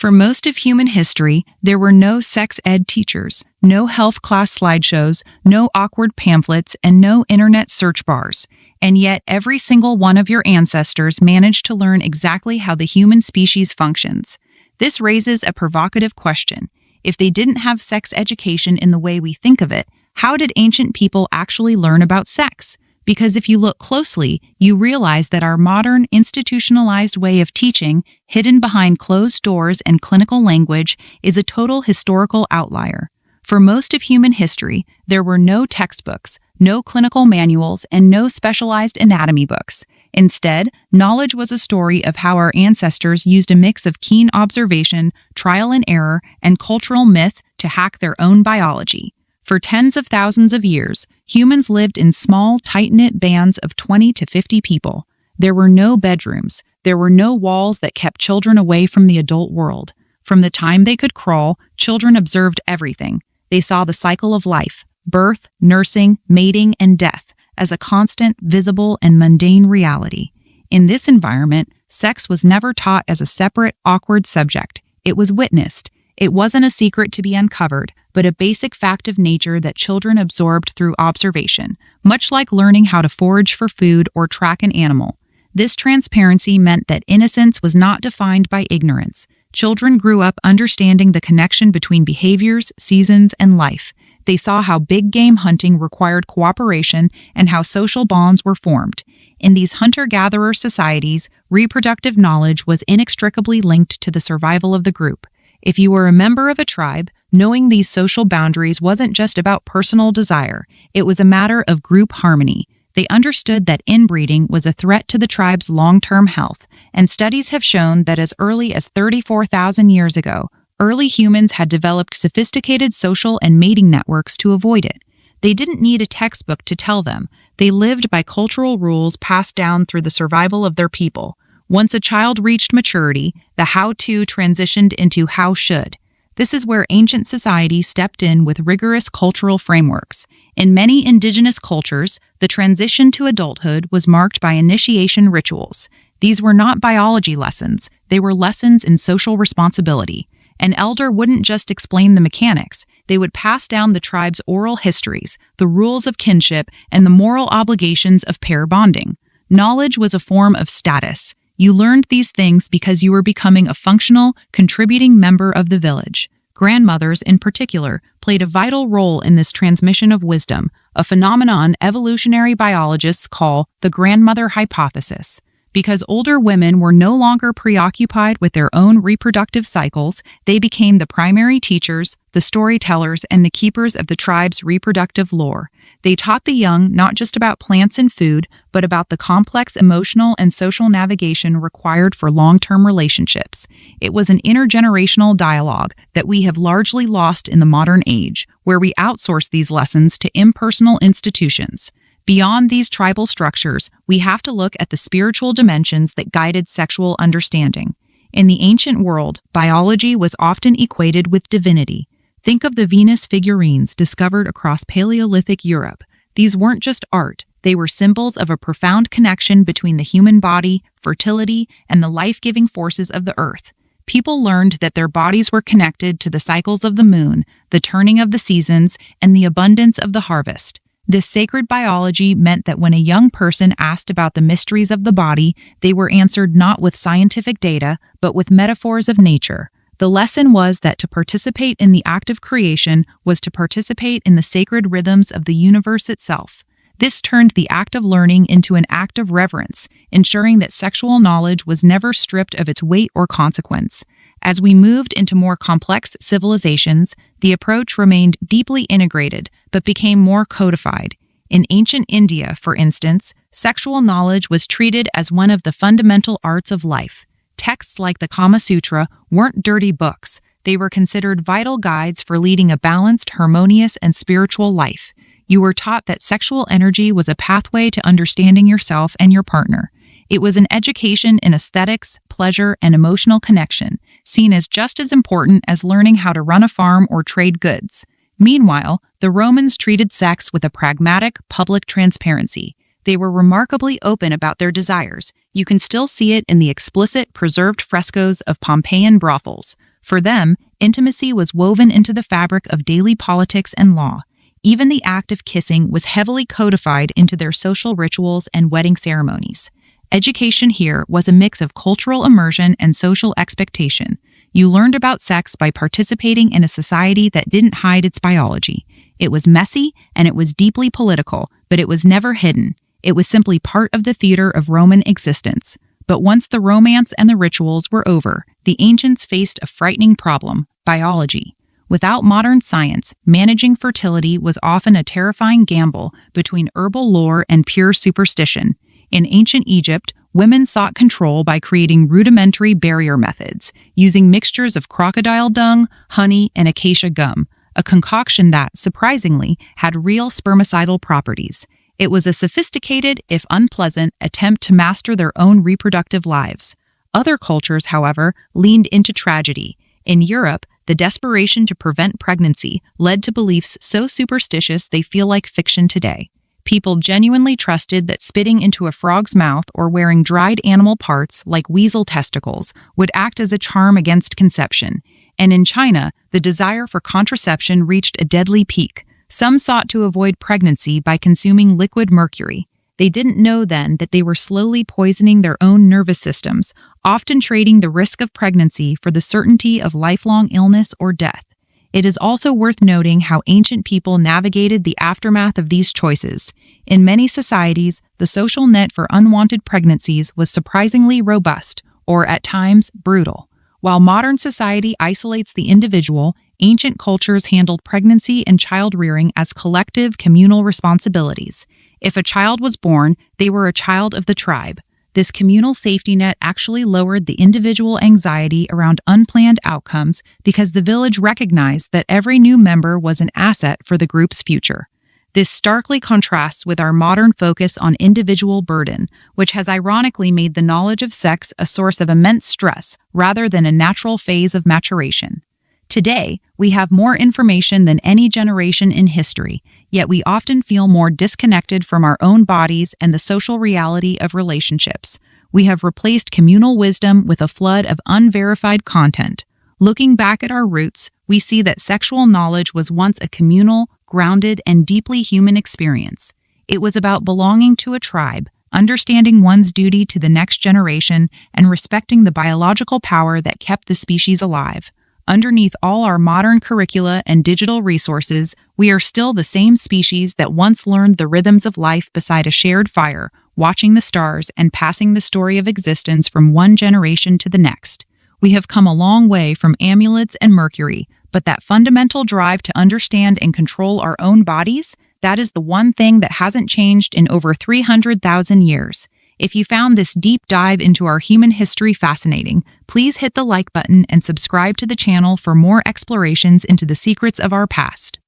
For most of human history, there were no sex ed teachers, no health class slideshows, no awkward pamphlets, and no internet search bars. And yet, every single one of your ancestors managed to learn exactly how the human species functions. This raises a provocative question. If they didn't have sex education in the way we think of it, how did ancient people actually learn about sex? Because if you look closely, you realize that our modern, institutionalized way of teaching, hidden behind closed doors and clinical language, is a total historical outlier. For most of human history, there were no textbooks, no clinical manuals, and no specialized anatomy books. Instead, knowledge was a story of how our ancestors used a mix of keen observation, trial and error, and cultural myth to hack their own biology. For tens of thousands of years, humans lived in small, tight-knit bands of 20 to 50 people. There were no bedrooms. There were no walls that kept children away from the adult world. From the time they could crawl, children observed everything. They saw the cycle of life, birth, nursing, mating, and death, as a constant, visible, and mundane reality. In this environment, sex was never taught as a separate, awkward subject. It was witnessed. It wasn't a secret to be uncovered, but a basic fact of nature that children absorbed through observation, much like learning how to forage for food or track an animal. This transparency meant that innocence was not defined by ignorance. Children grew up understanding the connection between behaviors, seasons, and life. They saw how big game hunting required cooperation and how social bonds were formed. In these hunter-gatherer societies, reproductive knowledge was inextricably linked to the survival of the group. If you were a member of a tribe, knowing these social boundaries wasn't just about personal desire. It was a matter of group harmony. They understood that inbreeding was a threat to the tribe's long-term health, and studies have shown that as early as 34,000 years ago, early humans had developed sophisticated social and mating networks to avoid it. They didn't need a textbook to tell them. They lived by cultural rules passed down through the survival of their people. Once a child reached maturity, the how-to transitioned into how-should. This is where ancient society stepped in with rigorous cultural frameworks. In many indigenous cultures, the transition to adulthood was marked by initiation rituals. These were not biology lessons, they were lessons in social responsibility. An elder wouldn't just explain the mechanics, they would pass down the tribe's oral histories, the rules of kinship, and the moral obligations of pair bonding. Knowledge was a form of status. You learned these things because you were becoming a functional, contributing member of the village. Grandmothers, in particular, played a vital role in this transmission of wisdom, a phenomenon evolutionary biologists call the grandmother hypothesis. Because older women were no longer preoccupied with their own reproductive cycles, they became the primary teachers, the storytellers, and the keepers of the tribe's reproductive lore. They taught the young not just about plants and food, but about the complex emotional and social navigation required for long-term relationships. It was an intergenerational dialogue that we have largely lost in the modern age, where we outsource these lessons to impersonal institutions. Beyond these tribal structures, we have to look at the spiritual dimensions that guided sexual understanding. In the ancient world, biology was often equated with divinity. Think of the Venus figurines discovered across Paleolithic Europe. These weren't just art, they were symbols of a profound connection between the human body, fertility, and the life-giving forces of the earth. People learned that their bodies were connected to the cycles of the moon, the turning of the seasons, and the abundance of the harvest. This sacred biology meant that when a young person asked about the mysteries of the body, they were answered not with scientific data, but with metaphors of nature. The lesson was that to participate in the act of creation was to participate in the sacred rhythms of the universe itself. This turned the act of learning into an act of reverence, ensuring that sexual knowledge was never stripped of its weight or consequence. As we moved into more complex civilizations, the approach remained deeply integrated, but became more codified. In ancient India, for instance, sexual knowledge was treated as one of the fundamental arts of life. Texts like the Kama Sutra weren't dirty books. They were considered vital guides for leading a balanced, harmonious, and spiritual life. You were taught that sexual energy was a pathway to understanding yourself and your partner. It was an education in aesthetics, pleasure, and emotional connection, seen as just as important as learning how to run a farm or trade goods. Meanwhile, the Romans treated sex with a pragmatic, public transparency. They were remarkably open about their desires. You can still see it in the explicit, preserved frescoes of Pompeian brothels. For them, intimacy was woven into the fabric of daily politics and law. Even the act of kissing was heavily codified into their social rituals and wedding ceremonies. Education here was a mix of cultural immersion and social expectation. You learned about sex by participating in a society that didn't hide its biology. It was messy and it was deeply political, but it was never hidden. It was simply part of the theater of Roman existence. But once the romance and the rituals were over, the ancients faced a frightening problem: biology. Without modern science, managing fertility was often a terrifying gamble between herbal lore and pure superstition. In ancient Egypt, women sought control by creating rudimentary barrier methods, using mixtures of crocodile dung, honey, and acacia gum, a concoction that, surprisingly, had real spermicidal properties. It was a sophisticated, if unpleasant, attempt to master their own reproductive lives. Other cultures, however, leaned into tragedy. In Europe, the desperation to prevent pregnancy led to beliefs so superstitious they feel like fiction today. People genuinely trusted that spitting into a frog's mouth or wearing dried animal parts like weasel testicles would act as a charm against conception. And in China, the desire for contraception reached a deadly peak. Some sought to avoid pregnancy by consuming liquid mercury. They didn't know then that they were slowly poisoning their own nervous systems, often trading the risk of pregnancy for the certainty of lifelong illness or death. It is also worth noting how ancient people navigated the aftermath of these choices. In many societies, the social net for unwanted pregnancies was surprisingly robust, or at times brutal. While modern society isolates the individual, ancient cultures handled pregnancy and child-rearing as collective, communal responsibilities. If a child was born, they were a child of the tribe. This communal safety net actually lowered the individual anxiety around unplanned outcomes because the village recognized that every new member was an asset for the group's future. This starkly contrasts with our modern focus on individual burden, which has ironically made the knowledge of sex a source of immense stress rather than a natural phase of maturation. Today, we have more information than any generation in history, yet we often feel more disconnected from our own bodies and the social reality of relationships. We have replaced communal wisdom with a flood of unverified content. Looking back at our roots, we see that sexual knowledge was once a communal, grounded, and deeply human experience. It was about belonging to a tribe, understanding one's duty to the next generation, and respecting the biological power that kept the species alive. Underneath all our modern curricula and digital resources, we are still the same species that once learned the rhythms of life beside a shared fire, watching the stars and passing the story of existence from one generation to the next. We have come a long way from amulets and mercury, but that fundamental drive to understand and control our own bodies, that is the one thing that hasn't changed in over 300,000 years. If you found this deep dive into our human history fascinating, please hit the like button and subscribe to the channel for more explorations into the secrets of our past.